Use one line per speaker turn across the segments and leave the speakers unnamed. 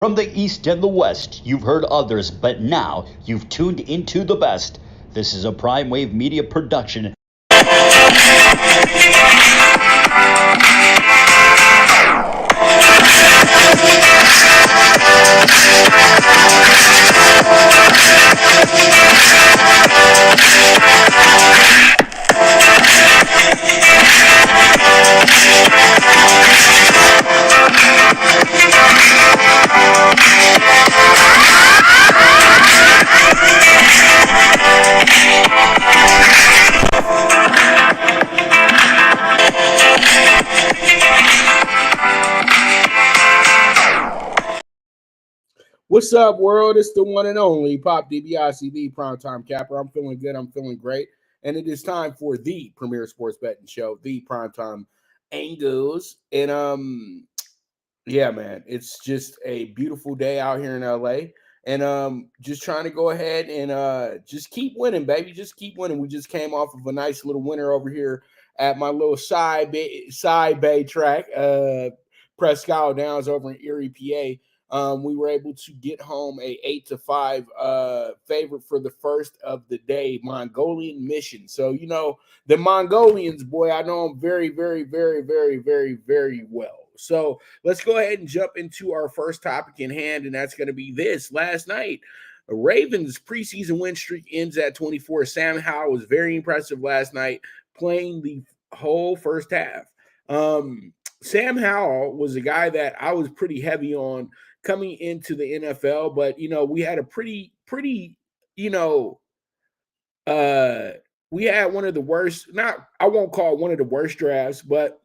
From the East and the West, you've heard others, but now you've tuned into the best. This is a Prime Wave Media production.
What's up, world? It's the one and only Pop DBICB Primetime Capper. I'm feeling good. I'm feeling great. And it is time for the premier sports betting show, the Primetime Angles. And yeah, man, it's just a beautiful day out here in LA. And just trying to go ahead and just keep winning, baby. Just keep winning. We just came off of a nice little winner over here at my little side bay track, Presque Downs over in Erie, PA. We were able to get home a 8-5 favorite for the first of the day, Mongolian Mission. So, you know, the Mongolians, boy, I know them very, very, very, very, very, very well. So let's go ahead and jump into our first topic in hand, and that's going to be this. Last night, Ravens preseason win streak ends at 24. Sam Howell was very impressive last night, playing the whole first half. Sam Howell was a guy that I was pretty heavy on coming into the NFL, but, you know, we had a pretty, you know, we had one of the worst, I won't call it one of the worst drafts, but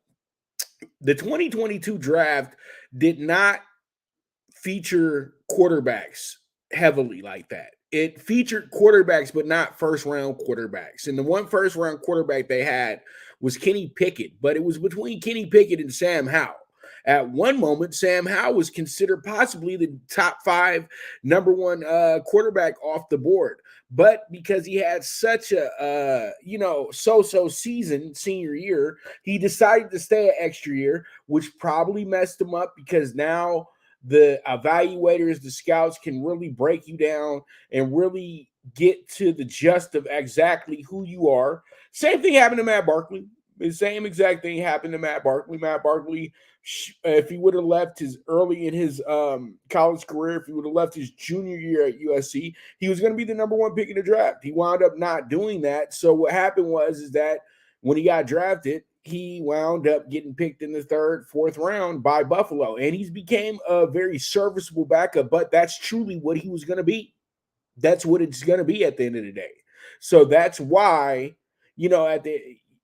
the 2022 draft did not feature quarterbacks heavily like that. It featured quarterbacks, but not first-round quarterbacks. And the one first-round quarterback they had was Kenny Pickett, but it was between Kenny Pickett and Sam Howell. At one moment, Sam Howell was considered possibly the top 5 number one quarterback off the board. But because he had such a, so-so season senior year, he decided to stay an extra year, which probably messed him up because now the evaluators, the scouts can really break you down and really get to the gist of exactly who you are. Same thing happened to Matt Barkley. The same exact thing happened to Matt Barkley. Matt Barkley, if he would have left his early in his college career, if he would have left his junior year at USC, he was going to be the number one pick in the draft. He wound up not doing that. So what happened is that when he got drafted, he wound up getting picked in the 3rd, 4th round by Buffalo. And he's became a very serviceable backup, but that's truly what he was going to be. That's what it's going to be at the end of the day. So that's why,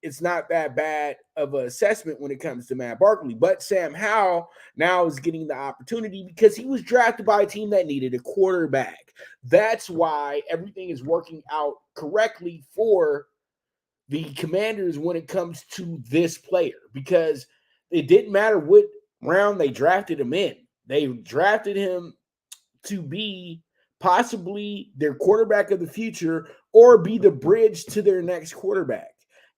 it's not that bad of an assessment when it comes to Matt Barkley. But Sam Howell now is getting the opportunity because he was drafted by a team that needed a quarterback. That's why everything is working out correctly for the Commanders when it comes to this player, because it didn't matter what round they drafted him in. They drafted him to be possibly their quarterback of the future or be the bridge to their next quarterback.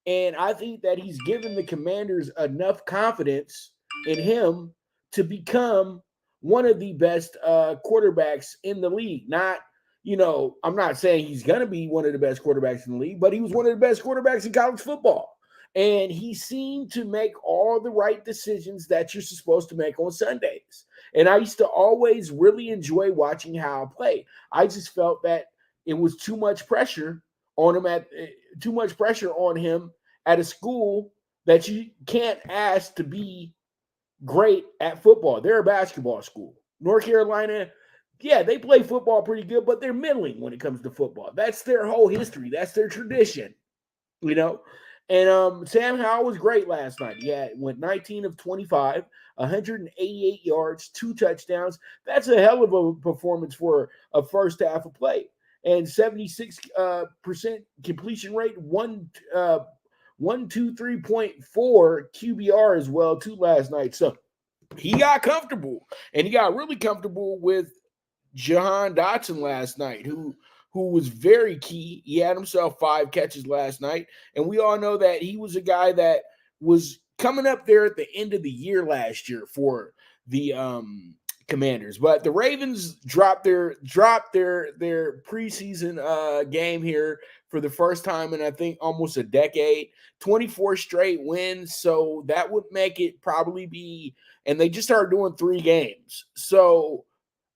And I think that he's given the Commanders enough confidence in him to become one of the best quarterbacks in the league. I'm not saying he's going to be one of the best quarterbacks in the league, but he was one of the best quarterbacks in college football. And he seemed to make all the right decisions that you're supposed to make on Sundays. And I used to always really enjoy watching Howell play. I just felt that it was too much pressure on him at a school that you can't ask to be great at football. They're a basketball school. North Carolina, yeah, they play football pretty good, but they're middling when it comes to football. That's their whole history. That's their tradition, And Sam Howell was great last night. Yeah, went 19 of 25, 188 yards, 2 touchdowns. That's a hell of a performance for a first half of play. And 76% completion rate, 123.4 QBR as well too last night. So he got comfortable, and he got really comfortable with Jahan Dotson last night, who was very key. He had himself 5 catches last night, and we all know that he was a guy that was coming up there at the end of the year last year for the Commanders. But the Ravens dropped their preseason game here for the first time in I think almost a decade. 24 straight wins, so that would make it probably be, and they just started doing 3 games. So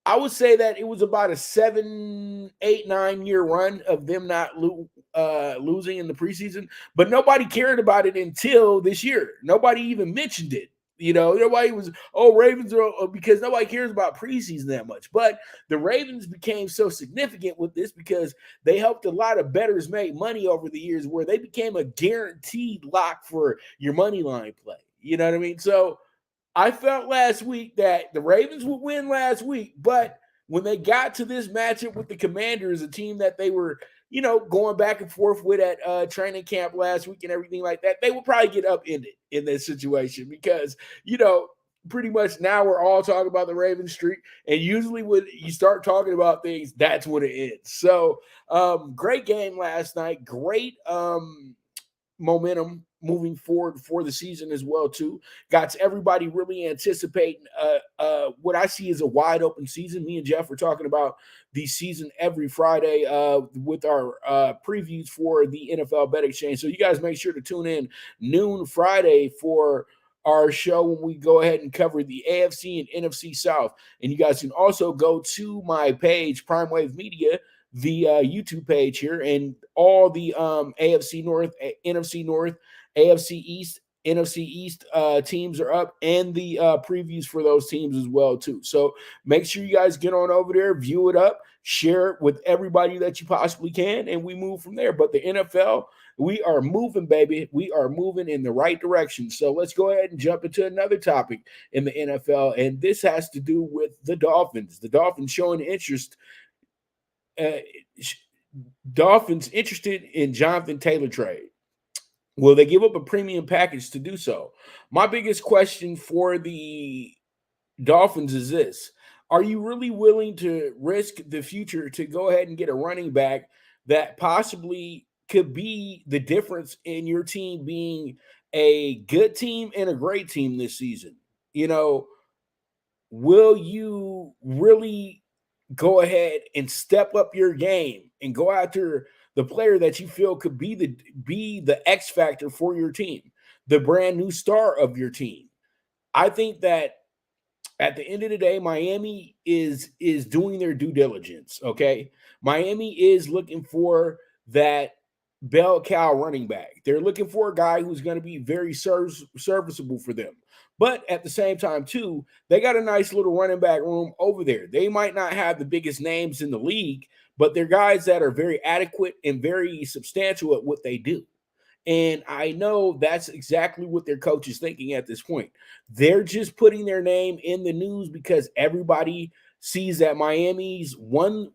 I would say that it was about a 7, 8, 9 year run of them not losing in the preseason, but nobody cared about it until this year. Nobody even mentioned it. Nobody was, Ravens are, because nobody cares about preseason that much. But the Ravens became so significant with this because they helped a lot of bettors make money over the years where they became a guaranteed lock for your money line play. You know what I mean? So I felt last week that the Ravens would win last week, but when they got to this matchup with the Commanders, a team that they were, going back and forth with at training camp last week and everything like that, they will probably get upended in this situation because, pretty much now we're all talking about the Ravens streak. And usually when you start talking about things, that's when it ends. So great game last night. Great momentum moving forward for the season as well too. Got everybody really anticipating what I see as a wide open season. Me and Jeff were talking about the season every Friday with our previews for the NFL Bet Exchange. So you guys make sure to tune in noon Friday for our show when we go ahead and cover the AFC and NFC South. And you guys can also go to my page, Prime Wave Media, the YouTube page here, and all the AFC North, NFC North, AFC East, NFC East teams are up, and the previews for those teams as well too. So make sure you guys get on over there, view it up, share it with everybody that you possibly can, and we move from there. But the NFL, we are moving, baby. We are moving in the right direction. So let's go ahead and jump into another topic in the NFL, and this has to do with the Dolphins. The Dolphins showing interest. Dolphins interested in Johnathon Taylor trade. Will they give up a premium package to do so? My biggest question for the Dolphins is this. Are you really willing to risk the future to go ahead and get a running back that possibly could be the difference in your team being a good team and a great team this season? Will you really go ahead and step up your game and go after the player that you feel could be the X factor for your team, the brand new star of your team? I think that at the end of the day, Miami is doing their due diligence. Okay, Miami is looking for that bell cow running back. They're looking for a guy who's going to be very serviceable for them. But at the same time, too, they got a nice little running back room over there. They might not have the biggest names in the league, but they're guys that are very adequate and very substantial at what they do. And I know that's exactly what their coach is thinking at this point. They're just putting their name in the news because everybody sees that Miami's one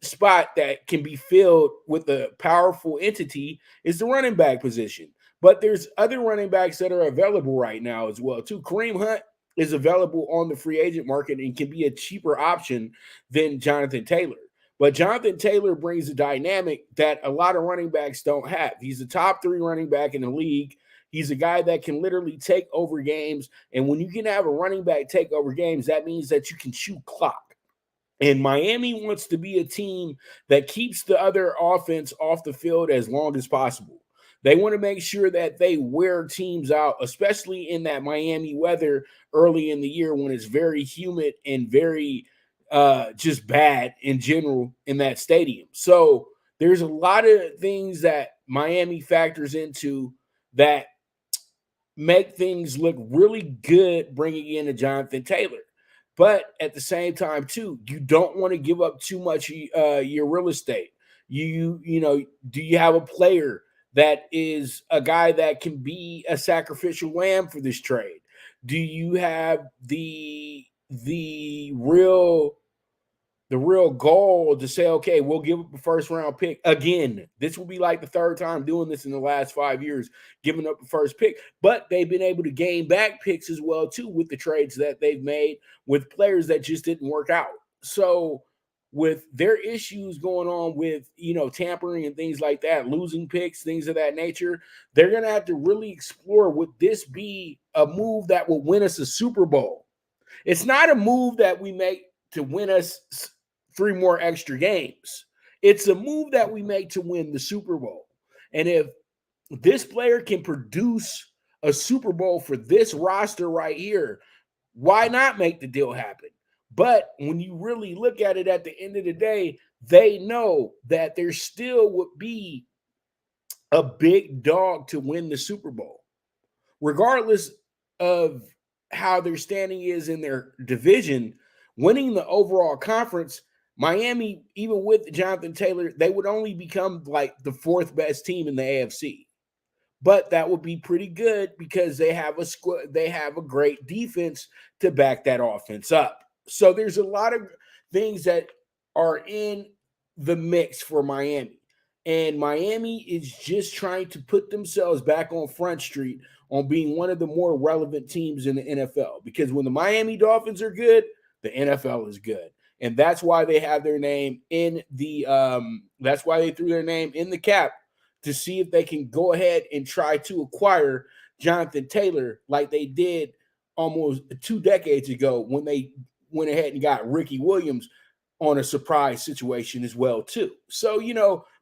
spot that can be filled with a powerful entity is the running back position. But there's other running backs that are available right now as well, too. Kareem Hunt is available on the free agent market and can be a cheaper option than Johnathon Taylor. But Johnathon Taylor brings a dynamic that a lot of running backs don't have. He's a top 3 running back in the league. He's a guy that can literally take over games. And when you can have a running back take over games, that means that you can shoot clock. And Miami wants to be a team that keeps the other offense off the field as long as possible. They want to make sure that they wear teams out, especially in that Miami weather early in the year when it's very humid and very just bad in general in that stadium. So there's a lot of things that Miami factors into that make things look really good bringing in a Johnathon Taylor. But at the same time, too, you don't want to give up too much your real estate. Do you have a player that is a guy that can be a sacrificial lamb for this trade? Do you have the real goal to say, okay, we'll give up a first round pick again? This will be like the 3rd time doing this in the last 5 years, giving up the first pick. But they've been able to gain back picks as well, too, with the trades that they've made with players that just didn't work out. So with their issues going on with, tampering and things like that, losing picks, things of that nature, they're going to have to really explore, would this be a move that will win us a Super Bowl? It's not a move that we make to win us 3 more extra games. It's a move that we make to win the Super Bowl. And if this player can produce a Super Bowl for this roster right here, why not make the deal happen? But when you really look at it at the end of the day, they know that there still would be a big dog to win the Super Bowl. Regardless of how their standing is in their division, winning the overall conference, Miami, even with Johnathon Taylor, they would only become like the 4th best team in the AFC. But that would be pretty good because they have a great defense to back that offense up. So there's a lot of things that are in the mix for Miami. And Miami is just trying to put themselves back on Front Street on being one of the more relevant teams in the NFL. Because when the Miami Dolphins are good, the NFL is good. And that's why they have their name in the that's why they threw their name in the cap to see if they can go ahead and try to acquire Johnathon Taylor like they did almost 2 decades ago when they went ahead and got Ricky Williams on a surprise situation as well too. So,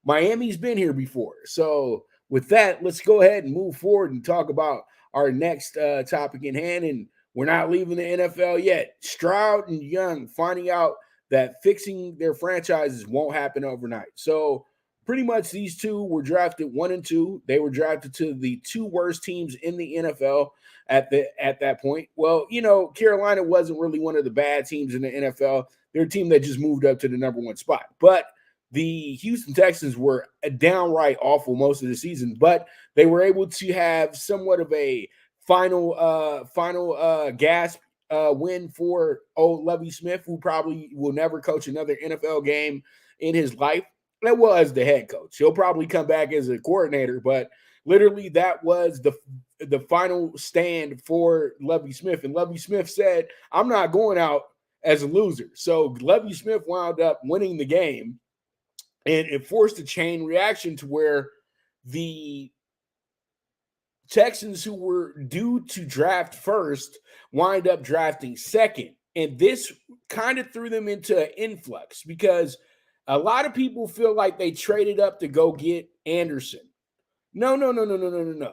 Miami's been here before. So with that, let's go ahead and move forward and talk about our next topic in hand. And we're not leaving the NFL yet. Stroud and Young finding out that fixing their franchises won't happen overnight. So pretty much these two were drafted 1 and 2. They were drafted to the 2 worst teams in the NFL at that point. Well, Carolina wasn't really one of the bad teams in the NFL. They're a team that just moved up to the number 1 spot. But the Houston Texans were downright awful most of the season, but they were able to have somewhat of a final gasp win for old Lovie Smith, who probably will never coach another NFL game in his life. That was the head coach. He'll probably come back as a coordinator, but literally that was the final stand for Lovie Smith. And Lovie Smith said, I'm not going out as a loser. So Lovie Smith wound up winning the game, and it forced a chain reaction to where the Texans, who were due to draft first, wind up drafting second. And this kind of threw them into an influx because a lot of people feel like they traded up to go get Anderson. No.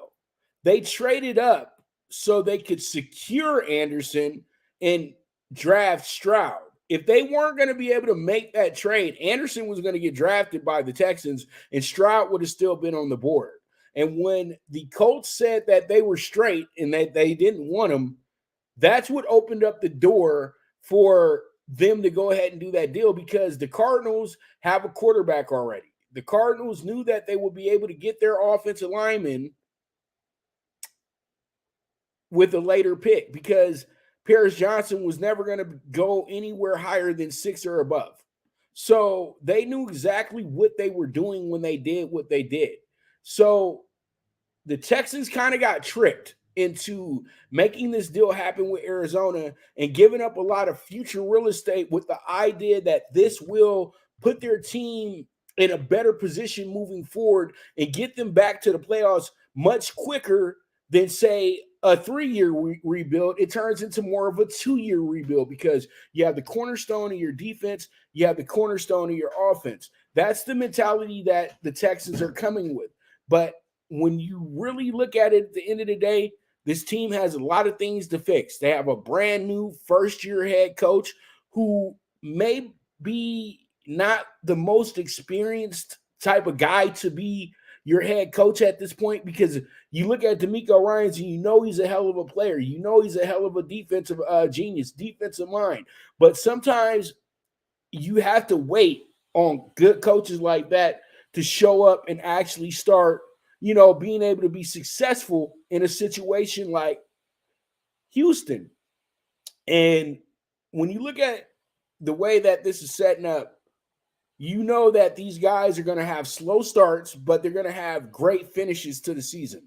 They traded up so they could secure Anderson and draft Stroud. If they weren't going to be able to make that trade, Anderson was going to get drafted by the Texans and Stroud would have still been on the board. And when the Colts said that they were straight and that they didn't want him, that's what opened up the door for them to go ahead and do that deal, because the Cardinals have a quarterback already. The Cardinals knew that they would be able to get their offensive lineman with a later pick because Paris Johnson was never going to go anywhere higher than 6 or above. So they knew exactly what they were doing when they did what they did. So the Texans kind of got tricked into making this deal happen with Arizona and giving up a lot of future real estate with the idea that this will put their team in a better position moving forward and get them back to the playoffs much quicker than, say, a 3-year rebuild. It turns into more of a 2-year rebuild because you have the cornerstone of your defense, you have the cornerstone of your offense. That's the mentality that the Texans are coming with. But when you really look at it at the end of the day, this team has a lot of things to fix. They have a brand new first-year head coach who may be not the most experienced type of guy to be your head coach at this point, because you look at DeMeco Ryans and you know he's a hell of a player. You know he's a hell of a defensive genius, defensive mind. But sometimes you have to wait on good coaches like that to show up and actually start, being able to be successful in a situation like Houston. And when you look at the way that this is setting up, you know that these guys are going to have slow starts, but they're going to have great finishes to the season.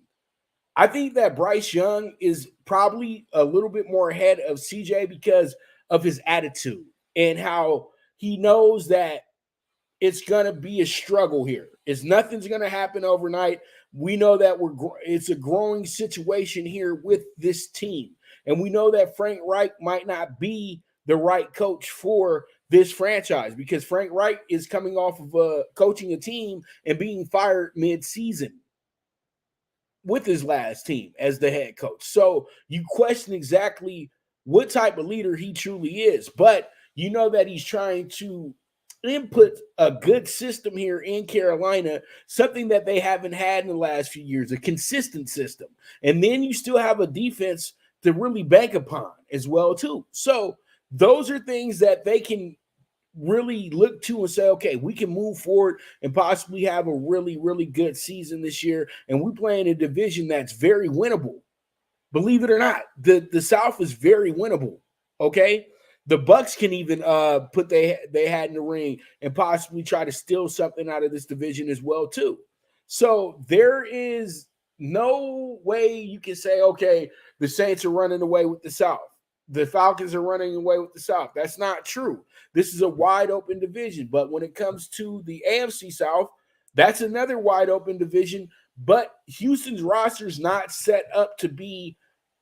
I think that Bryce Young is probably a little bit more ahead of CJ because of his attitude and how he knows that it's going to be a struggle here. Nothing's going to happen overnight. We know that it's a growing situation here with this team. And we know that Frank Reich might not be the right coach for this franchise because Frank Reich is coming off of coaching a team and being fired mid-season with his last team as the head coach. So you question exactly what type of leader he truly is. But you know that he's trying to input a good system here in Carolina, something that they haven't had in the last few years, a consistent system. And then you still have a defense to really bank upon as well, too. So those are things that they can really look to and say, okay, we can move forward and possibly have a really, really good season this year. And we play in a division that's very winnable. Believe it or not, the South is very winnable. Okay. The Bucks can even put their hat in the ring and possibly try to steal something out of this division as well, too. So there is no way you can say, okay, the Saints are running away with the South. The Falcons are running away with the South. That's not true. This is a wide open division. But when it comes to the AFC South, that's another wide open division. But Houston's roster is not set up to be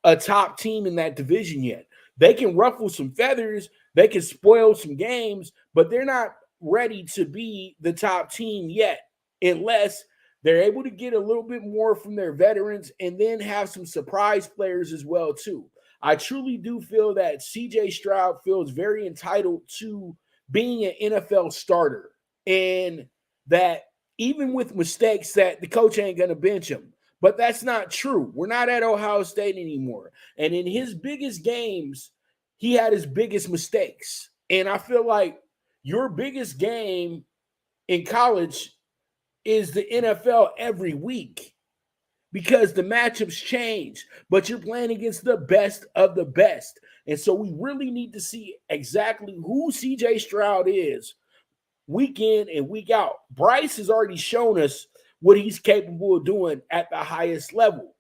a top team in that division yet. They can ruffle some feathers. They can spoil some games, but they're not ready to be the top team yet unless they're able to get a little bit more from their veterans and then have some surprise players as well, too. I truly do feel that CJ Stroud feels very entitled to being an NFL starter and that even with mistakes that the coach ain't going to bench him. But that's not true. We're not at Ohio State anymore. And in his biggest games, he had his biggest mistakes. And I feel like your biggest game in college is the NFL every week because the matchups change, but you're playing against the best of the best. And so we really need to see exactly who CJ Stroud is week in and week out. Bryce has already shown us what he's capable of doing at the highest level.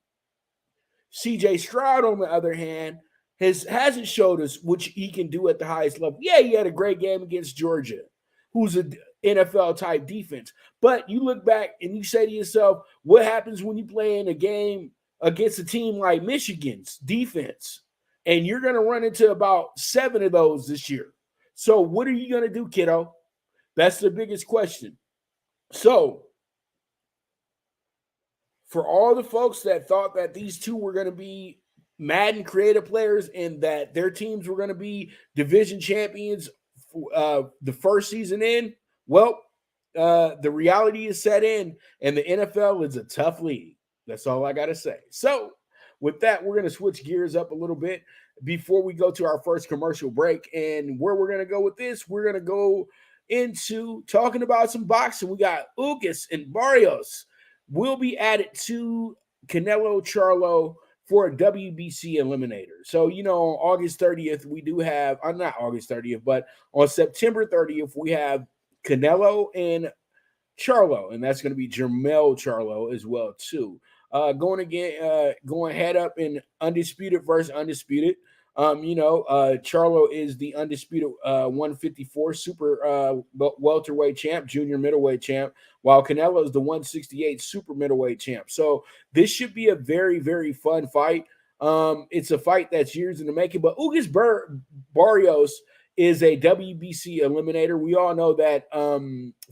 CJ Stroud, on the other hand, hasn't showed us what he can do at the highest level. Yeah, he had a great game against Georgia, who's an NFL-type defense. But you look back and you say to yourself, what happens when you play in a game against a team like Michigan's defense? And you're going to run into about 7 of those this year. So what are you going to do, kiddo? That's the biggest question. So for all the folks that thought that these two were going to be Madden creative players and that their teams were going to be division champions the first season in, well, the reality is set in, and the NFL is a tough league. That's all I got to say. So with that, we're going to switch gears up a little bit before we go to our first commercial break. And where we're going to go with this, we're going to go into talking about some boxing. We got Ugas-Barrios will be added to Canelo Charlo for a WBC Eliminator. So, on August 30th, we do have, not August 30th, but on September 30th, we have Canelo and Charlo, and that's going to be Jermell Charlo as well, too. Going head up in undisputed versus undisputed. Charlo is the undisputed 154 super welterweight champ, junior middleweight champ, while Canelo is the 168 super middleweight champ. So this should be a very, very fun fight. It's a fight that's years in the making, but Ugas-Barrios is a WBC eliminator. We all know that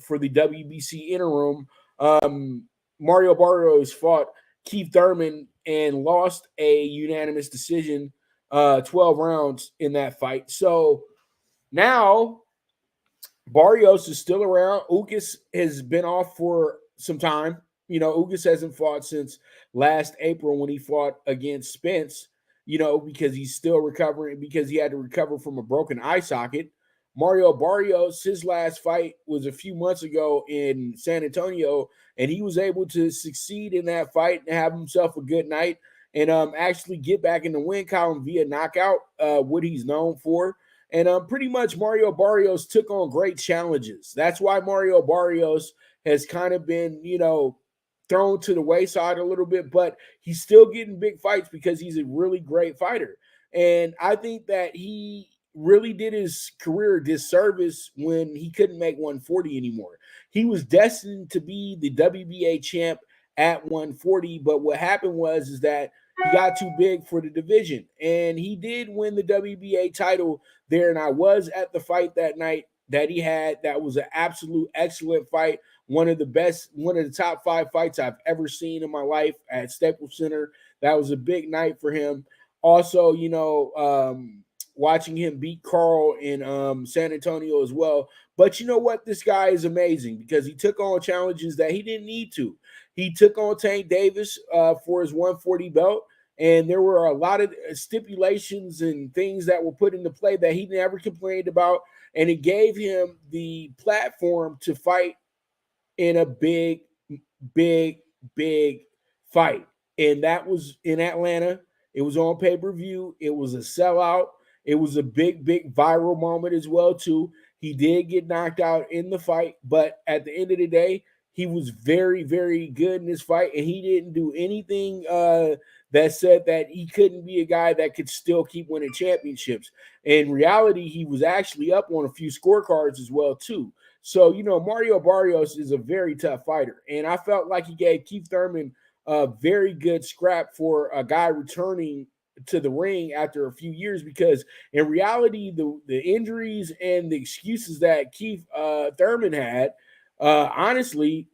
for the WBC interim, Mario Barrios fought Keith Thurman and lost a unanimous decision 12 rounds in that fight. So now Barrios is still around. Ugas has been off for some time. Ugas hasn't fought since last April when he fought against Spence, because he's still recovering because he had to recover from a broken eye socket. Mario Barrios, his last fight was a few months ago in San Antonio, and he was able to succeed in that fight and have himself a good night and actually get back in the win column via knockout, what he's known for. And pretty much Mario Barrios took on great challenges. That's why Mario Barrios has kind of been, thrown to the wayside a little bit, but he's still getting big fights because he's a really great fighter. And I think that he really did his career a disservice when he couldn't make 140 anymore. He was destined to be the WBA champ at 140, but what happened was that he got too big for the division. And he did win the WBA title there. And I was at the fight that night that he had. That was an absolute excellent fight. One of the best, one of the top 5 fights I've ever seen in my life at Staples Center. That was a big night for him. Also, watching him beat Carl in San Antonio as well. But you know what? This guy is amazing because he took on challenges that he didn't need to. He took on Tank Davis for his 140 belt, and there were a lot of stipulations and things that were put into play that he never complained about, and it gave him the platform to fight in a big, big, big fight. And that was in Atlanta. It was on pay-per-view. It was a sellout. It was a big, big viral moment as well, too. He did get knocked out in the fight, but at the end of the day, he was very, very good in this fight, and he didn't do anything that said that he couldn't be a guy that could still keep winning championships. In reality, he was actually up on a few scorecards as well, too. So, Mario Barrios is a very tough fighter, and I felt like he gave Keith Thurman a very good scrap for a guy returning to the ring after a few years, because in reality, the injuries and the excuses that Keith Thurman had, honestly,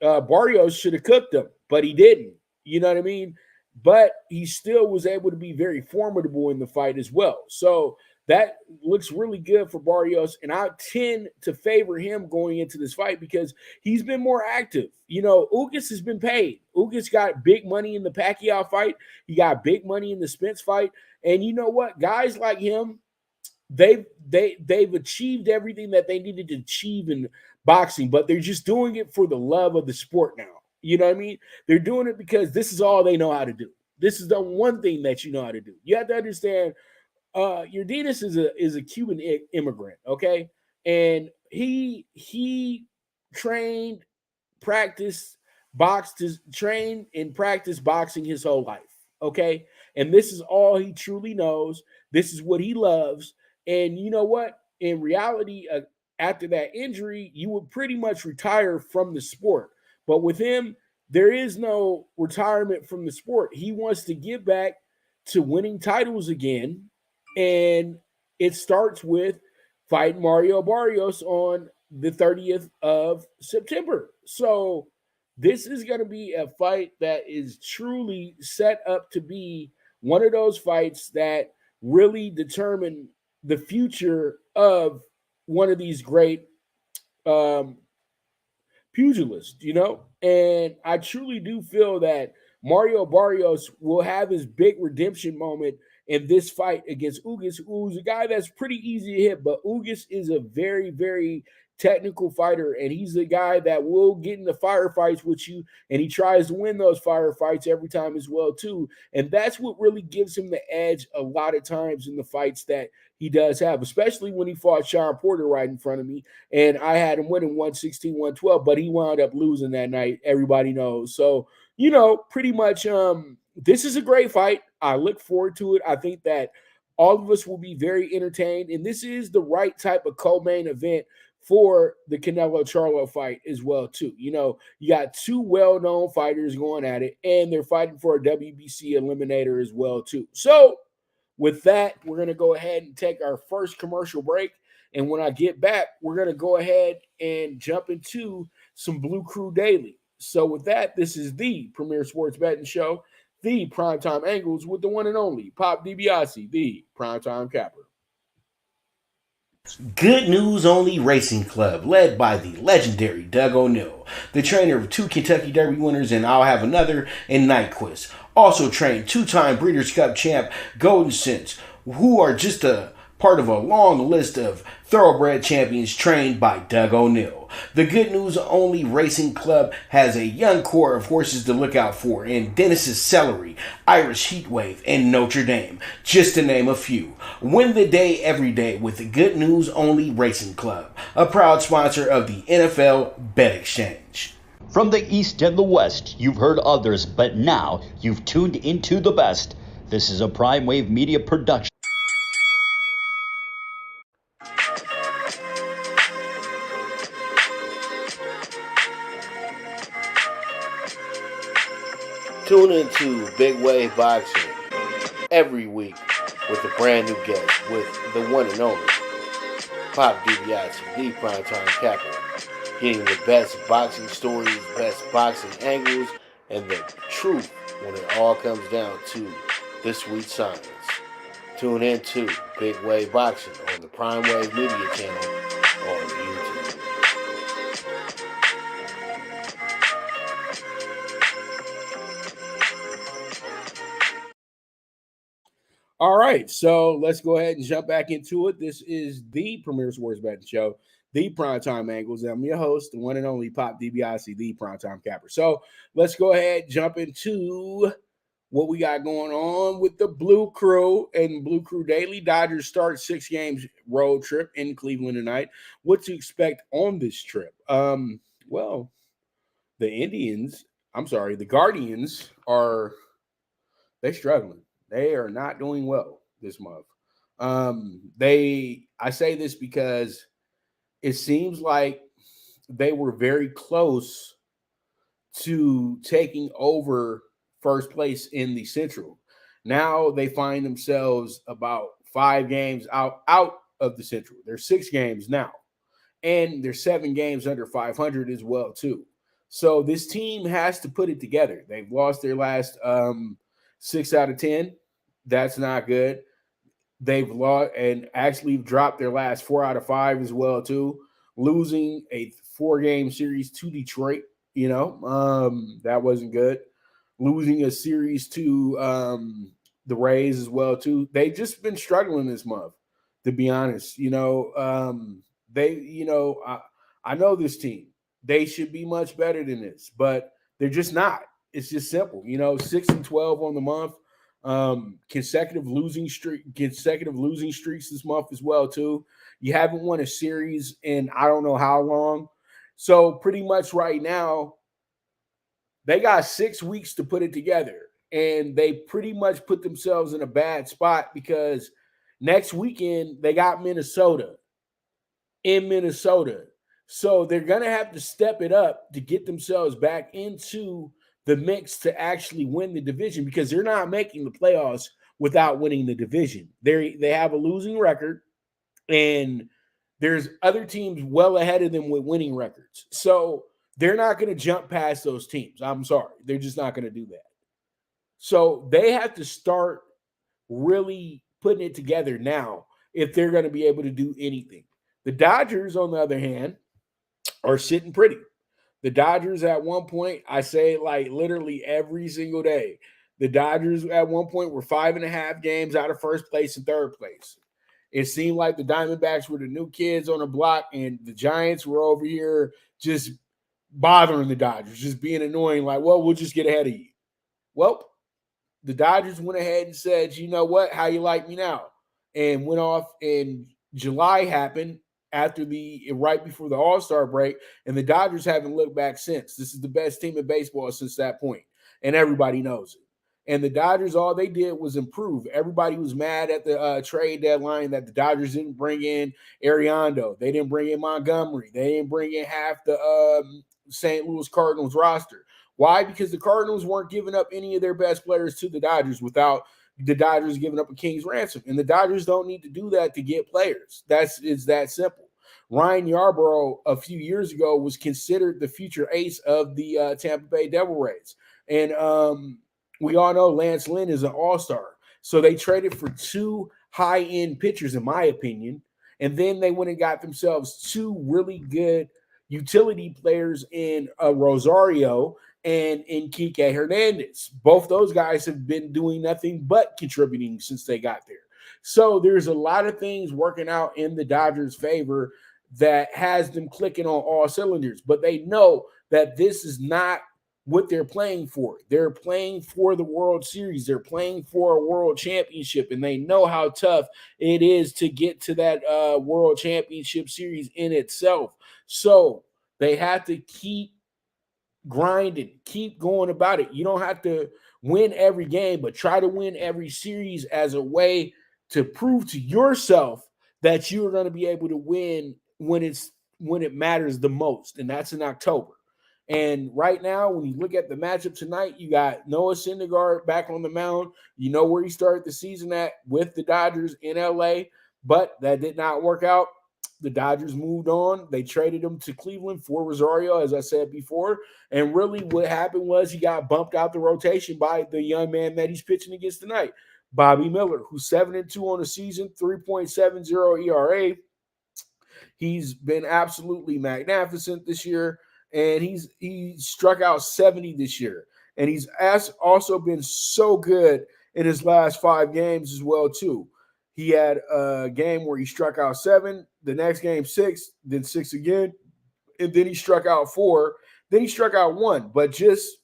Barrios should have cooked him, but he didn't. You know what I mean? But he still was able to be very formidable in the fight as well. So that looks really good for Barrios, and I tend to favor him going into this fight because he's been more active. Ugas has been paid. Ugas got big money in the Pacquiao fight. He got big money in the Spence fight. And you know what? Guys like him, they've achieved everything that they needed to achieve in boxing, but they're just doing it for the love of the sport now. You know what I mean? They're doing it because this is all they know how to do. This is the one thing that you know how to do. You have to understand, Urdinas is a Cuban immigrant, okay? And he trained, practiced, trained and practiced boxing his whole life, okay? And this is all he truly knows. This is what he loves. And you know what? In reality, after that injury, you would pretty much retire from the sport. But with him, there is no retirement from the sport. He wants to get back to winning titles again. And it starts with fighting Mario Barrios on the 30th of September. So this is going to be a fight that is truly set up to be one of those fights that really determine the future of one of these great pugilists, And I truly do feel that Mario Barrios will have his big redemption moment in this fight against Ugas, who's a guy that's pretty easy to hit, but Ugas is a very, very technical fighter, and he's a guy that will get into firefights with you, and he tries to win those firefights every time as well, too. And that's what really gives him the edge a lot of times in the fights that he does have, especially when he fought Sean Porter right in front of me, and I had him winning 116, 112, but he wound up losing that night. Everybody knows. So, pretty much this is a great fight. I look forward to it. I think that all of us will be very entertained, and this is the right type of co-main event for the Canelo Charlo fight as well, too. You got two well-known fighters going at it, and they're fighting for a WBC Eliminator as well, too. So with that, we're going to go ahead and take our first commercial break. And when I get back, we're going to go ahead and jump into some Blue Crew Daily. So with that, this is the premier sports betting show, the Primetime Angles, with the one and only Pop DiBiase, the Primetime Capper.
Good News Only Racing Club, led by the legendary Doug O'Neill, the trainer of 2 Kentucky Derby winners, and I'll have another, and Nyquist. Also trained 2-time Breeders' Cup champ Golden Sense, who are just a part of a long list of thoroughbred champions trained by Doug O'Neill. The Good News Only Racing Club has a young core of horses to look out for in Dennis's Celery, Irish Heatwave, and Notre Dame, just to name a few. Win the day every day with the Good News Only Racing Club, a proud sponsor of the NFL Bet Exchange.
From the East and the West, you've heard others, but now you've tuned into the best. This is a Prime Wave Media production.
Tune into Big Wave Boxing every week with a brand new guest with the one and only Pop DiBiase, the primetime capper, getting the best boxing stories, best boxing angles, and the truth when it all comes down to the sweet science. Tune in to Big Wave Boxing on the Prime Wave Media channel on YouTube.
All right, so let's go ahead and jump back into it. This is the premier sports betting show, the Primetime Angles. I'm your host, the one and only Pop DiBiase, the Primetime Capper. So let's go ahead and jump into what we got going on with the Blue Crew and Blue Crew Daily. Dodgers start 6 games road trip in Cleveland tonight. What to expect on this trip? Well, the Guardians they're struggling. They are not doing well this month. I say this because it seems like they were very close to taking over first place in the Central. Now they find themselves about 5 games out of the Central. There's 6 games now, and there's 7 games under 500 as well too. So this team has to put it together. They've lost their last 6 out of 10. That's not good. They've lost and actually dropped their last 4 out of 5 as well too. Losing a 4-game series to Detroit, that wasn't good. Losing a series to the Rays as well too. They've just been struggling this month, to be honest. I know this team. They should be much better than this, but they're just not. It's just simple. 6-12 on the month. Consecutive losing streaks this month as well too. You haven't won a series in I don't know how long. So pretty much right now, they got 6 weeks to put it together, and they pretty much put themselves in a bad spot because next weekend they got Minnesota in Minnesota. So they're going to have to step it up to get themselves back into the mix to actually win the division, because they're not making the playoffs without winning the division. They have a losing record, and there's other teams well ahead of them with winning records. So they're not going to jump past those teams. I'm sorry. They're just not going to do that. So they have to start really putting it together now if they're going to be able to do anything. The Dodgers, on the other hand, are sitting pretty. The Dodgers at one point, I say it like literally every single day, the Dodgers at one point were 5.5 games out of first place and third place. It seemed like the Diamondbacks were the new kids on the block, and the Giants were over here just bothering the Dodgers, just being annoying, like, well, we'll just get ahead of you. Well, the Dodgers went ahead and said, you know what, how you like me now? And went off, and July happened right before the All-Star break, and the Dodgers haven't looked back since. This is the best team in baseball since that point, and everybody knows it. And the Dodgers, all they did was improve. Everybody was mad at the trade deadline that the Dodgers didn't bring in Ariando. They didn't bring in Montgomery. They didn't bring in half the St. Louis Cardinals roster. Why? Because the Cardinals weren't giving up any of their best players to the Dodgers without the Dodgers giving up a king's ransom. And the Dodgers don't need to do that to get players. It's that simple. Ryan Yarbrough a few years ago was considered the future ace of the Tampa Bay Devil Rays. And we all know Lance Lynn is an all-star. So they traded for 2 high-end pitchers, in my opinion. And then they went and got themselves 2 really good utility players in Rosario and in Kike Hernandez. Both those guys have been doing nothing but contributing since they got there. So there's a lot of things working out in the Dodgers' favor that has them clicking on all cylinders. But they know that this is not what they're playing for. They're playing for the World Series. They're playing for a World Championship, and they know how tough it is to get to that World Championship Series in itself. So they have to keep grinding, keep going about it. You don't have to win every game, but try to win every series as a way to prove to yourself that you're going to be able to win when it matters the most, and that's in October. And right now, when you look at the matchup tonight, you got Noah Syndergaard back on the mound. You know where he started the season at with the Dodgers in LA, but that did not work out. The Dodgers moved on. They traded him to Cleveland for Rosario, as I said before. And really what happened was he got bumped out the rotation by the young man that he's pitching against tonight, Bobby Miller, who's 7-2 on the season, 3.70 ERA. He's been absolutely magnificent this year, and he struck out 70 this year. And he's also been so good in his last 5 games as well, too. He had a game where he struck out 7, the next game 6, then 6 again, and then he struck out 4, then he struck out 1. But just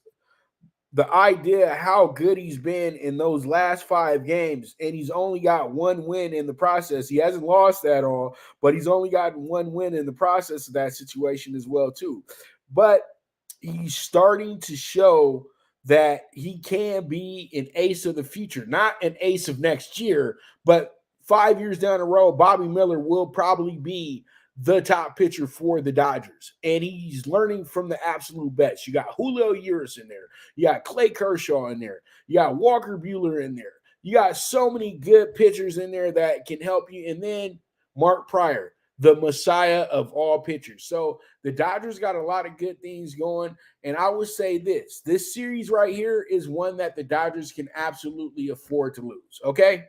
the idea how good he's been in those last 5 games, and he's only got 1 win in the process. He hasn't lost at all, but he's only gotten 1 win in the process of that situation as well, too. But he's starting to show that he can be an ace of the future, not an ace of next year, but 5 years down the road, Bobby Miller will probably be the top pitcher for the Dodgers. And he's learning from the absolute best. You got Julio Urias in there. You got Clay Kershaw in there. You got Walker Buehler in there. You got so many good pitchers in there that can help you. And then Mark Pryor, the messiah of all pitchers. So the Dodgers got a lot of good things going. And I would say this series right here is one that the Dodgers can absolutely afford to lose. Okay?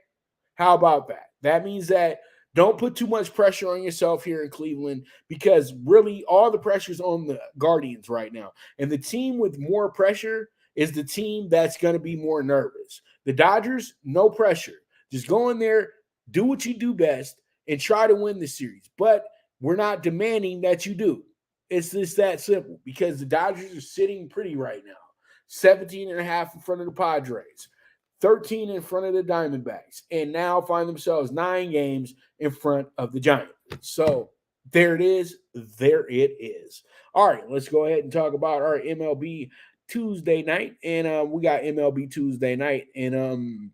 How about that? That means that don't put too much pressure on yourself here in Cleveland, because really all the pressure is on the Guardians right now. And the team with more pressure is the team that's going to be more nervous. The Dodgers, no pressure. Just go in there, do what you do best, and try to win the series. But we're not demanding that you do. It's just that simple, because the Dodgers are sitting pretty right now. 17.5 in front of the Padres. 13 in front of the Diamondbacks, and now find themselves 9 games in front of the Giants. So there it is. There it is. All right, let's go ahead and talk about our MLB Tuesday night. And we got MLB Tuesday night and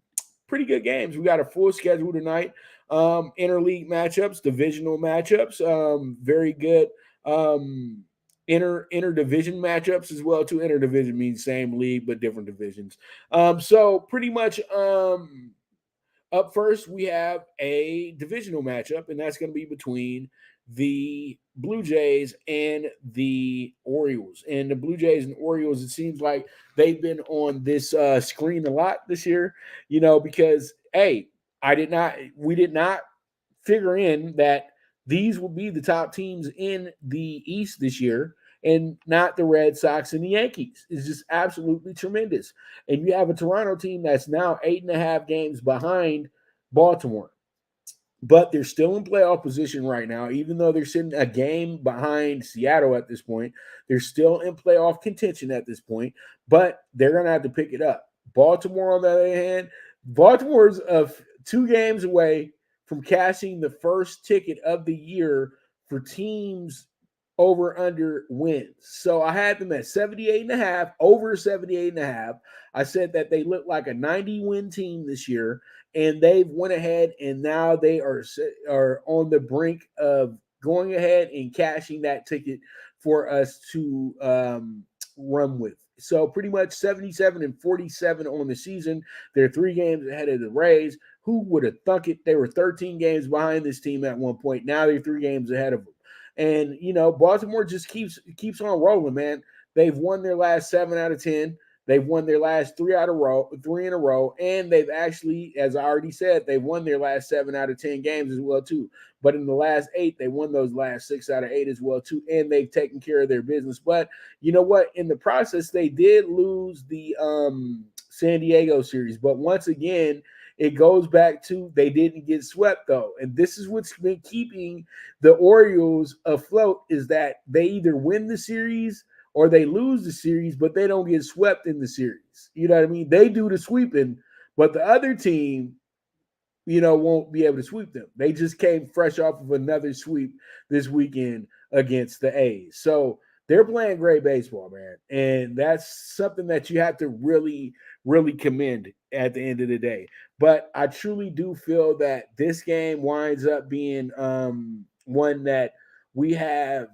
pretty good games. We got a full schedule tonight. Interleague matchups, divisional matchups, very good. Interdivision matchups as well too. Interdivision means same league but different divisions. So pretty much up first we have a divisional matchup, and that's going to be between the Blue Jays and the Orioles. And the Blue Jays and Orioles, it seems like they've been on this screen a lot this year, because we did not figure in that these will be the top teams in the East this year, and not the Red Sox and the Yankees. It's just absolutely tremendous. And you have a Toronto team that's now 8.5 games behind Baltimore. But they're still in playoff position right now, even though they're sitting a game behind Seattle at this point. They're still in playoff contention at this point, but they're going to have to pick it up. Baltimore, on the other hand, Baltimore's 2 games away from cashing the first ticket of the year for teams over under wins. So I had them at 78.5, over 78.5. I said that they look like a 90-win team this year, and they've went ahead, and now they are on the brink of going ahead and cashing that ticket for us to run with. So pretty much 77-47 on the season. They're 3 games ahead of the Rays. Who would have thunk it? They were 13 games behind this team at one point. Now they're 3 games ahead of them. And, Baltimore just keeps on rolling, man. They've won their last 7 out of 10. They've won their last 3 in a row. And they've actually, as I already said, they've won their last 7 out of 10 games as well, too. But in the last 8, they won those last 6 out of 8 as well, too. And they've taken care of their business. But you know what? In the process, they did lose the San Diego series. But once again, it goes back to they didn't get swept, though. And this is what's been keeping the Orioles afloat, is that they either win the series or they lose the series, but they don't get swept in the series. You know what I mean? They do the sweeping, but the other team, won't be able to sweep them. They just came fresh off of another sweep this weekend against the A's. So they're playing great baseball, man. And that's something that you have to really, really commend at the end of the day. But I truly do feel that this game winds up being one that we have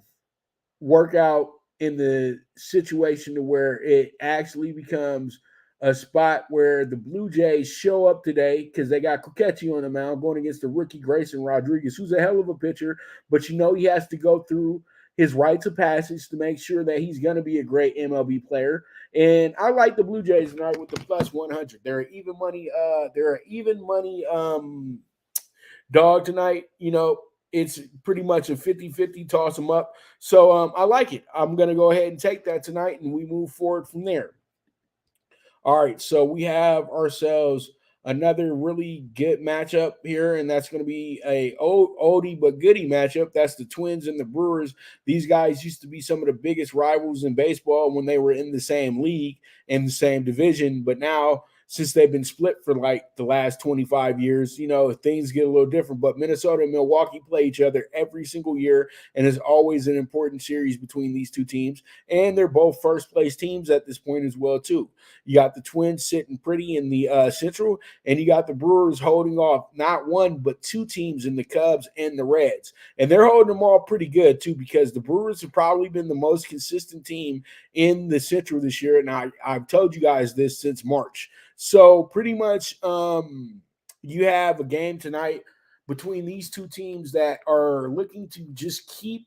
workout in the situation to where it actually becomes a spot where the Blue Jays show up today because they got Coquetti on the mound going against the rookie Grayson Rodriguez, who's a hell of a pitcher, but he has to go through his rites of passage to make sure that he's going to be a great MLB player. And I like the Blue Jays tonight with the plus 100. They're an even money. Dog tonight. It's pretty much a 50-50 toss them up. So I like it. I'm going to go ahead and take that tonight, and we move forward from there. All right, so we have ourselves another really good matchup here, and that's going to be a oldie but goodie matchup. That's the Twins and the Brewers. These guys used to be some of the biggest rivals in baseball when they were in the same league, in the same division, but now since they've been split for like the last 25 years, things get a little different. But Minnesota and Milwaukee play each other every single year, and it's always an important series between these two teams. And they're both first-place teams at this point as well, too. You got the Twins sitting pretty in the Central, and you got the Brewers holding off not one but two teams in the Cubs and the Reds. And they're holding them all pretty good, too, because the Brewers have probably been the most consistent team in the Central this year, and I've told you guys this since March. So pretty much you have a game tonight between these two teams that are looking to just keep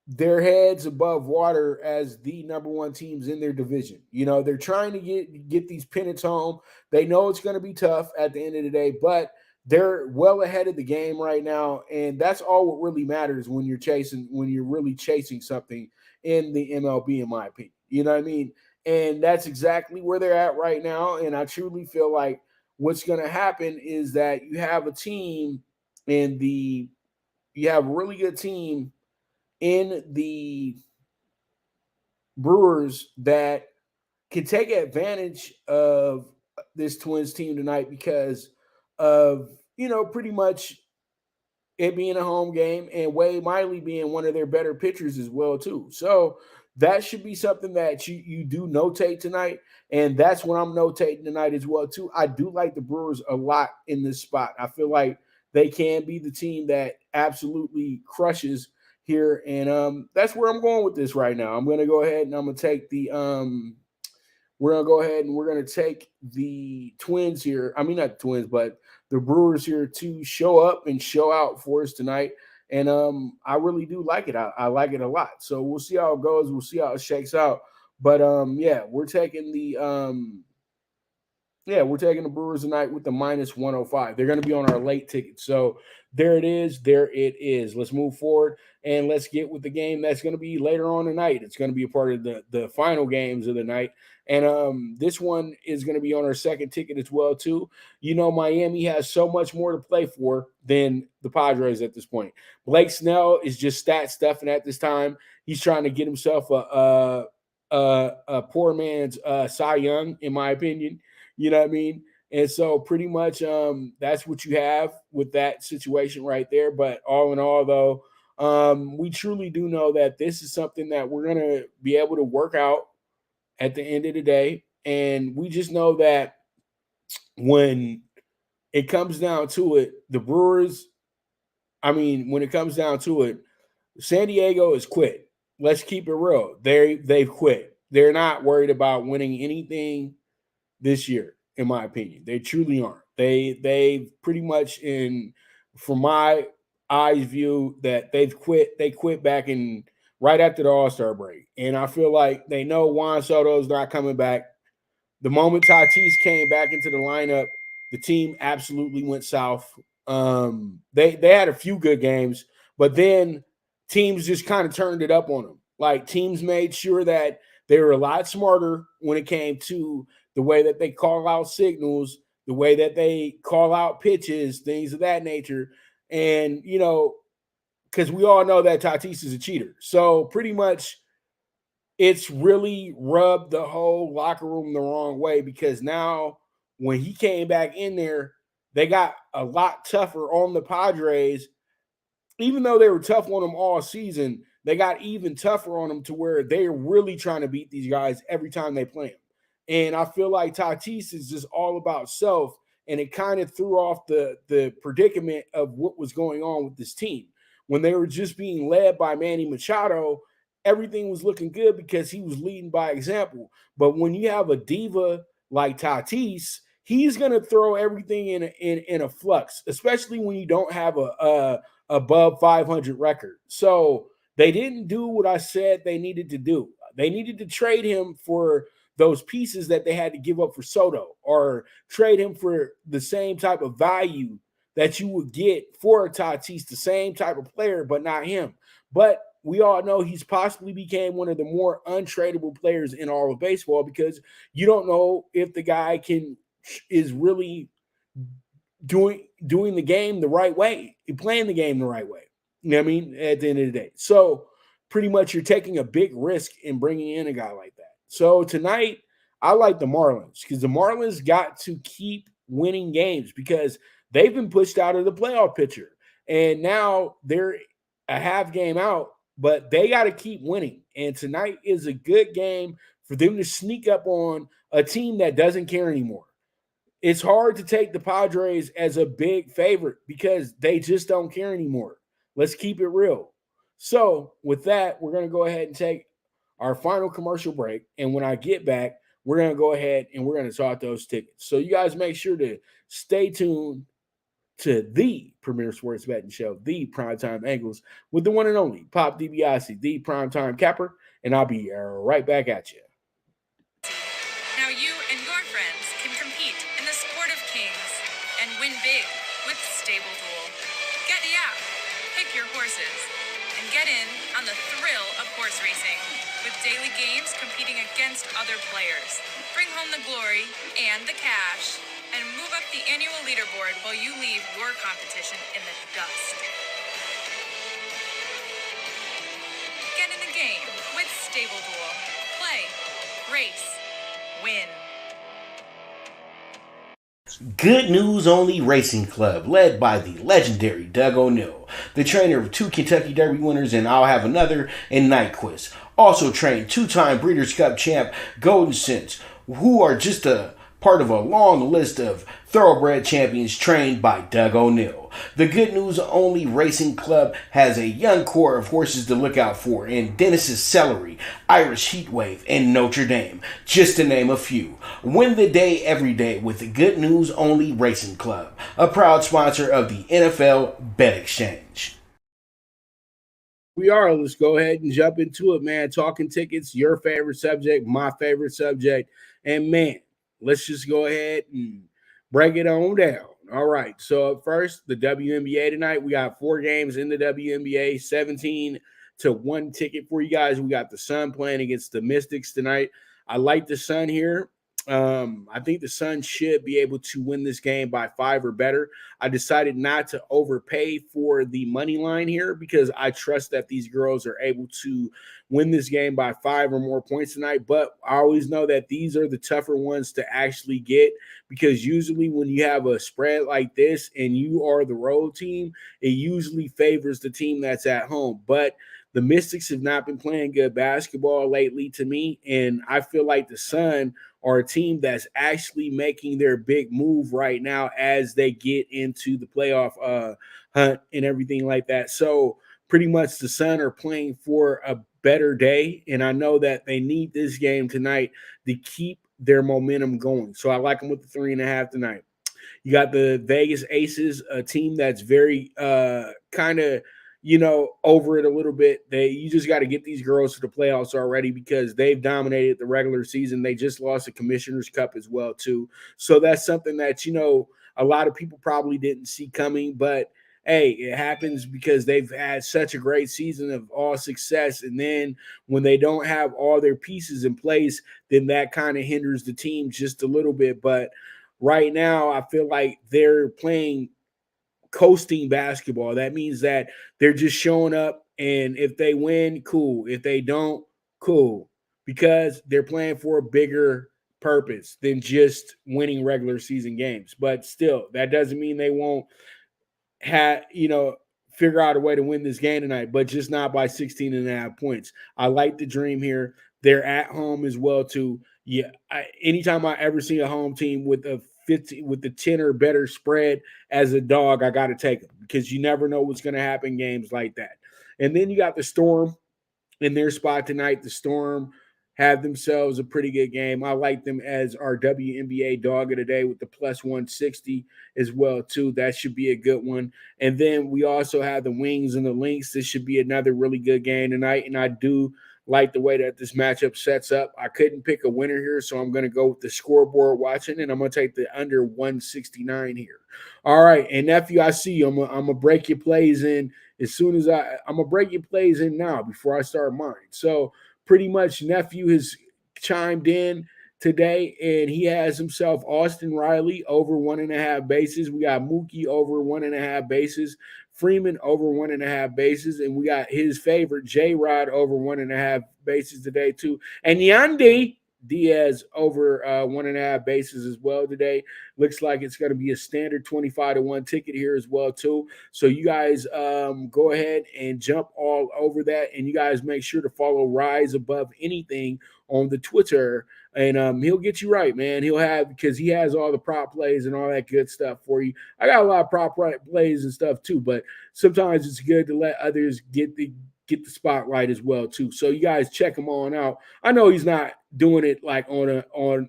their heads above water as the number one teams in their division. They're trying to get these pennants home. They know it's going to be tough at the end of the day, but they're well ahead of the game right now, and that's all what really matters when you're really chasing something in the MLB, in my opinion. You know what I mean? And that's exactly where they're at right now. And I truly feel like what's going to happen is that you have a team you have a really good team in the Brewers that can take advantage of this Twins team tonight because of, pretty much it being a home game and Wade Miley being one of their better pitchers as well, too. So that should be something that you do notate tonight, and that's what I'm notating tonight as well, too. I do like the Brewers a lot in this spot. I feel like they can be the team that absolutely crushes here, and that's where I'm going with this right now. I'm going to go ahead and I'm going to take we're going to take the Twins here. I mean, not the Twins, but the Brewers here to show up and show out for us tonight. And I really do like it. I like it a lot. So we'll see how it goes. We'll see how it shakes out. But we're taking the Brewers tonight with the minus 105. They're going to be on our late ticket. So there it is. Let's move forward and let's get with the game that's going to be later on tonight. It's going to be a part of the final games of the night. And this one is going to be on our second ticket as well, too. Miami has so much more to play for than the Padres at this point. Blake Snell is just stat stuffing at this time. He's trying to get himself a poor man's Cy Young, in my opinion. You know what I mean? And so pretty much that's what you have with that situation right there. But all in all, though, we truly do know that this is something that we're going to be able to work out at the end of the day. And we just know that when it comes down to it, the Brewers, when it comes down to it, San Diego is quit. Let's keep it real. They've quit. They're not worried about winning anything this year, in my opinion. They truly aren't. They've pretty much, from my eyes view, that they've quit. They quit back in right after the All-Star break. And I feel like they know Juan Soto's not coming back. The moment Tatis came back into the lineup, the team absolutely went south. They had a few good games, but then teams just kind of turned it up on them. Like, teams made sure that they were a lot smarter when it came to the way that they call out signals, the way that they call out pitches, things of that nature. And, because we all know that Tatis is a cheater. So pretty much it's really rubbed the whole locker room the wrong way, because now when he came back in there, they got a lot tougher on the Padres. Even though they were tough on them all season, they got even tougher on them to where they're really trying to beat these guys every time they play them. And I feel like Tatis is just all about self, and it kind of threw off the predicament of what was going on with this team. When they were just being led by Manny Machado, everything was looking good because he was leading by example. But when you have a diva like Tatis, he's going to throw everything in a flux, especially when you don't have a above 500 record. So they didn't do what I said they needed to do. They needed to trade him for those pieces that they had to give up for Soto, or trade him for the same type of value that you would get for a Tatis, the same type of player, but not him. But we all know he's possibly became one of the more untradeable players in all of baseball, because you don't know if the guy is really doing the game the right way, playing the game the right way. You know what I mean? At the end of the day. So pretty much you're taking a big risk in bringing in a guy like that. So tonight, I like the Marlins, because the Marlins got to keep winning games because they've been pushed out of the playoff picture. And now they're a half game out, but they got to keep winning. And tonight is a good game for them to sneak up on a team that doesn't care anymore. It's hard to take the Padres as a big favorite because they just don't care anymore. Let's keep it real. So with that, we're going to go ahead and take our final commercial break. And when I get back, we're going to go ahead and we're going to talk those tickets. So you guys make sure to stay tuned to the premier sports betting show, the Primetime Angles, with the one and only Pop DiBiase, the Primetime Capper. And I'll be right back at you.
Now you and your friends can compete in the sport of kings and win big with Stable Duel. Get the app, pick your horses, and get in on the thrill of horse racing with daily games competing against other players. Bring home the glory and the cash, and move up the annual leaderboard while you leave your competition in the dust. Get in the game with Stable Duel. Play, race, win.
Good News Only Racing Club, led by the legendary Doug O'Neill, the trainer of 2 Kentucky Derby winners and I'll Have Another and Nyquist. Also trained 2-time Breeders' Cup champ Golden Sense, who are just a part of a long list of thoroughbred champions trained by Doug O'Neill. The Good News Only Racing Club has a young core of horses to look out for in Dennis's Celery, Irish Heatwave, and Notre Dame, just to name a few. Win the day every day with the Good News Only Racing Club, a proud sponsor of the NFL Bet Exchange.
We are. Let's go ahead and jump into it, man. Talking tickets, your favorite subject, my favorite subject, and man, let's just go ahead and break it on down. All right. So first, the WNBA tonight. We got 4 games in the WNBA, 17-1 ticket for you guys. We got the Sun playing against the Mystics tonight. I like the Sun here. I think the Sun should be able to win this game by 5 or better. I decided not to overpay for the money line here because I trust that these girls are able to win this game by 5 or more points tonight. But I always know that these are the tougher ones to actually get, because usually when you have a spread like this and you are the road team, it usually favors the team that's at home. But the Mystics have not been playing good basketball lately to me, and I feel like the Sun are a team that's actually making their big move right now as they get into the playoff hunt and everything like that. So pretty much the Sun are playing for a better day, and I know that they need this game tonight to keep their momentum going. So I like them with the 3.5 tonight. You got the Vegas Aces, a team that's very kind of over it a little bit. You just got to get these girls to the playoffs already because they've dominated the regular season. They just lost the Commissioner's Cup as well, too. So that's something that, a lot of people probably didn't see coming. But, hey, it happens because they've had such a great season of all success. And then when they don't have all their pieces in place, then that kind of hinders the team just a little bit. But right now, I feel like they're playing coasting basketball. That means that they're just showing up, and if they win, cool. If they don't, cool, because they're playing for a bigger purpose than just winning regular season games. But still, that doesn't mean they won't figure out a way to win this game tonight, but just not by 16.5 points. I like the dream here. They're at home as well too. Yeah, anytime I ever see a home team with the 10 or better spread as a dog, I got to take them because you never know what's going to happen in games like that. And then you got the Storm in their spot tonight. The Storm have themselves a pretty good game. I like them as our WNBA dog of the day with the plus 160 as well, too. That should be a good one. And then we also have the Wings and the Lynx. This should be another really good game tonight. And I do like the way that this matchup sets up. I couldn't pick a winner here, so I'm going to go with the scoreboard watching, and I'm going to take the under 169 here. All right, and nephew, I see you. I'm going to break your plays in as soon as I'm going to break your plays in now before I start mine. So pretty much nephew has chimed in today, and he has himself Austin Riley over 1.5 bases. We got Mookie over 1.5 bases. Freeman over 1.5 bases, and we got his favorite J-Rod over 1.5 bases today too, and Yandy Diaz over 1.5 bases as well today. Looks like it's going to be a standard 25-1 ticket here as well too. So you guys go ahead and jump all over that, and you guys make sure to follow Rise Above Anything on the Twitter. And he'll get you right, man. He'll have, because he has all the prop plays and all that good stuff for you. I got a lot of prop plays and stuff too, but sometimes it's good to let others get the spotlight as well too. So you guys check him on out. I know he's not doing it like on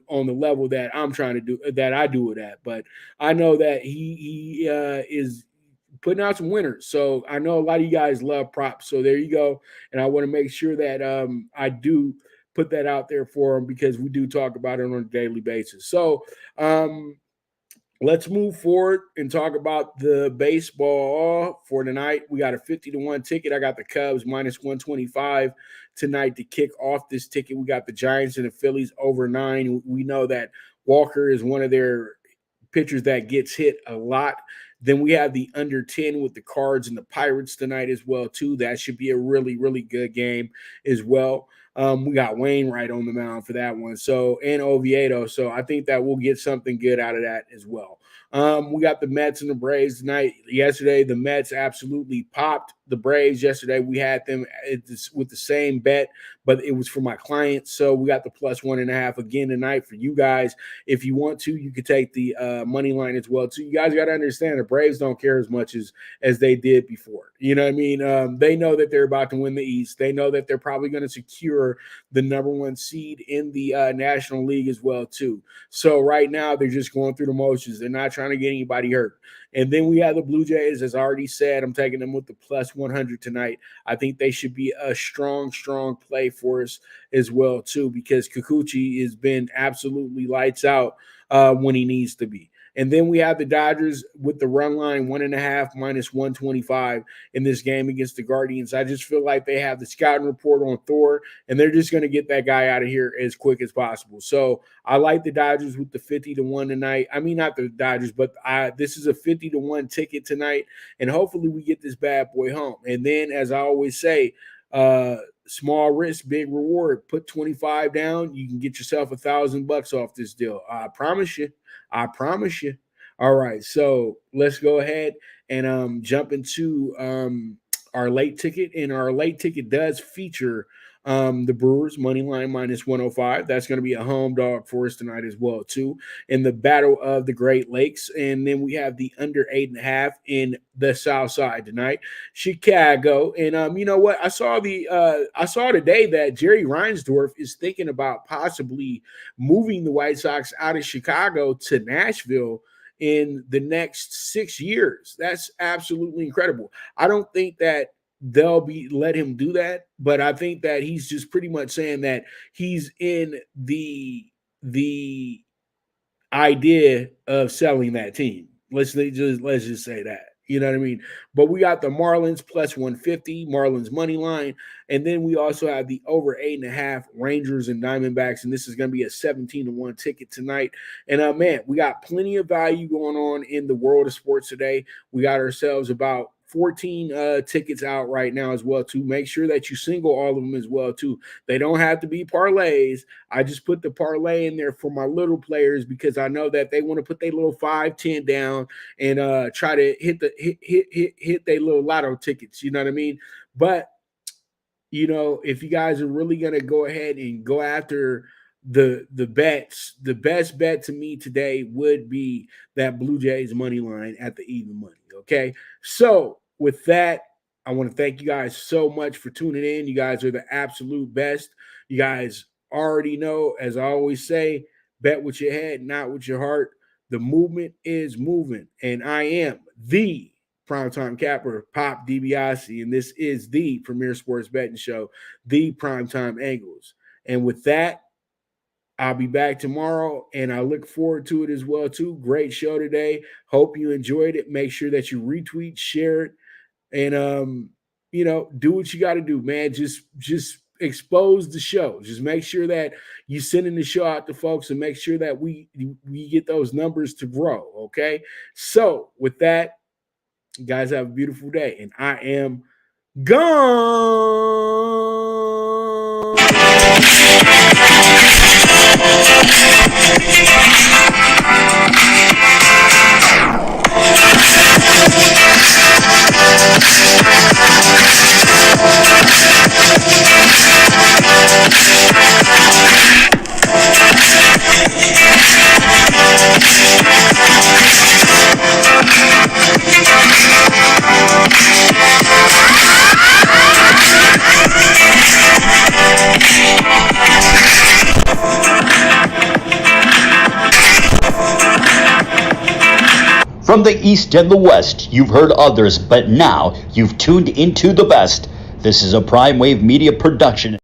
the level that I'm trying to do, that I do it at, but I know that he is putting out some winners. So I know a lot of you guys love props. So there you go. And I want to make sure that I do put that out there for them, because we do talk about it on a daily basis. So let's move forward and talk about the baseball for tonight. We got a 50-1 ticket. I got the Cubs minus 125 tonight to kick off this ticket. We got the Giants and the Phillies over 9. We know that Walker is one of their pitchers that gets hit a lot. Then we have the under 10 with the Cards and the Pirates tonight as well too. That should be a really, really good game as well. We got Wainwright on the mound for that one. So, and Oviedo. So I think that we'll get something good out of that as well. We got the Mets and the Braves tonight. Yesterday, the Mets absolutely popped the Braves. Yesterday, we had them with the same bet, but it was for my clients. So we got the plus 1.5 again tonight for you guys. If you want to, you could take the money line as well too. You guys got to understand the Braves don't care as much as they did before. You know what I mean? They know that they're about to win the East. They know that they're probably going to secure the number 1 seed in the National League as well too. So right now they're just going through the motions. They're not trying to get anybody hurt. And then we have the Blue Jays, as I already said. I'm taking them with the plus 100 tonight. I think they should be a strong play for us as well too, because Kikuchi has been absolutely lights out when he needs to be. And then we have the Dodgers with the run line 1.5 minus 125 in this game against the Guardians. I just feel like they have the scouting report on Thor, and they're just going to get that guy out of here as quick as possible. So I like the Dodgers with the 50-1 tonight. I mean, not the Dodgers, but this is a 50-1 ticket tonight, and hopefully we get this bad boy home. And then, as I always say, small risk, big reward. Put 25 down, you can get yourself $1,000 off this deal. I promise you. All right, so let's go ahead and jump into our late ticket. And our late ticket does feature the Brewers money line minus 105. That's going to be a home dog for us tonight as well too, in the Battle of the Great Lakes. And then we have the under 8.5 in the South Side tonight, Chicago. And you know what? I saw today that Jerry Reinsdorf is thinking about possibly moving the White Sox out of Chicago to Nashville in the next 6 years. That's absolutely incredible. I don't think that they'll let him do that, but I think that he's just pretty much saying that he's in the idea of selling that team. Let's just say that. You know what I mean? But we got the Marlins plus 150, Marlins money line. And then we also have the over 8.5 Rangers and Diamondbacks. And this is going to be a 17-1 ticket tonight. And man, we got plenty of value going on in the world of sports today. We got ourselves about 14 tickets out right now as well too. Make sure that you single all of them as well too. They don't have to be parlays. I just put the parlay in there for my little players because I know that they want to put their little 5-10 down and try to hit their little lotto tickets. You know what I mean? But you know, if you guys are really gonna go ahead and go after the bets, the best bet to me today would be that Blue Jays money line at the even money. Okay, so with that, I want to thank you guys so much for tuning in. You guys are the absolute best. You guys already know, as I always say, bet with your head, not with your heart. The movement is moving, and I am the Primetime Capper, Pop DiBiase, and this is the premier sports betting show, the Primetime Angles. And with that, I'll be back tomorrow, and I look forward to it as well, too. Great show today. Hope you enjoyed it. Make sure that you retweet, share it, and do what you got to do, man. Just expose the show. Just make sure that you sending the show out to folks, and make sure that we get those numbers to grow. Okay. So with that, you guys have a beautiful day, and I am gone.
From the East and the West, you've heard others, but now you've tuned into the best. This is a Prime Wave Media production.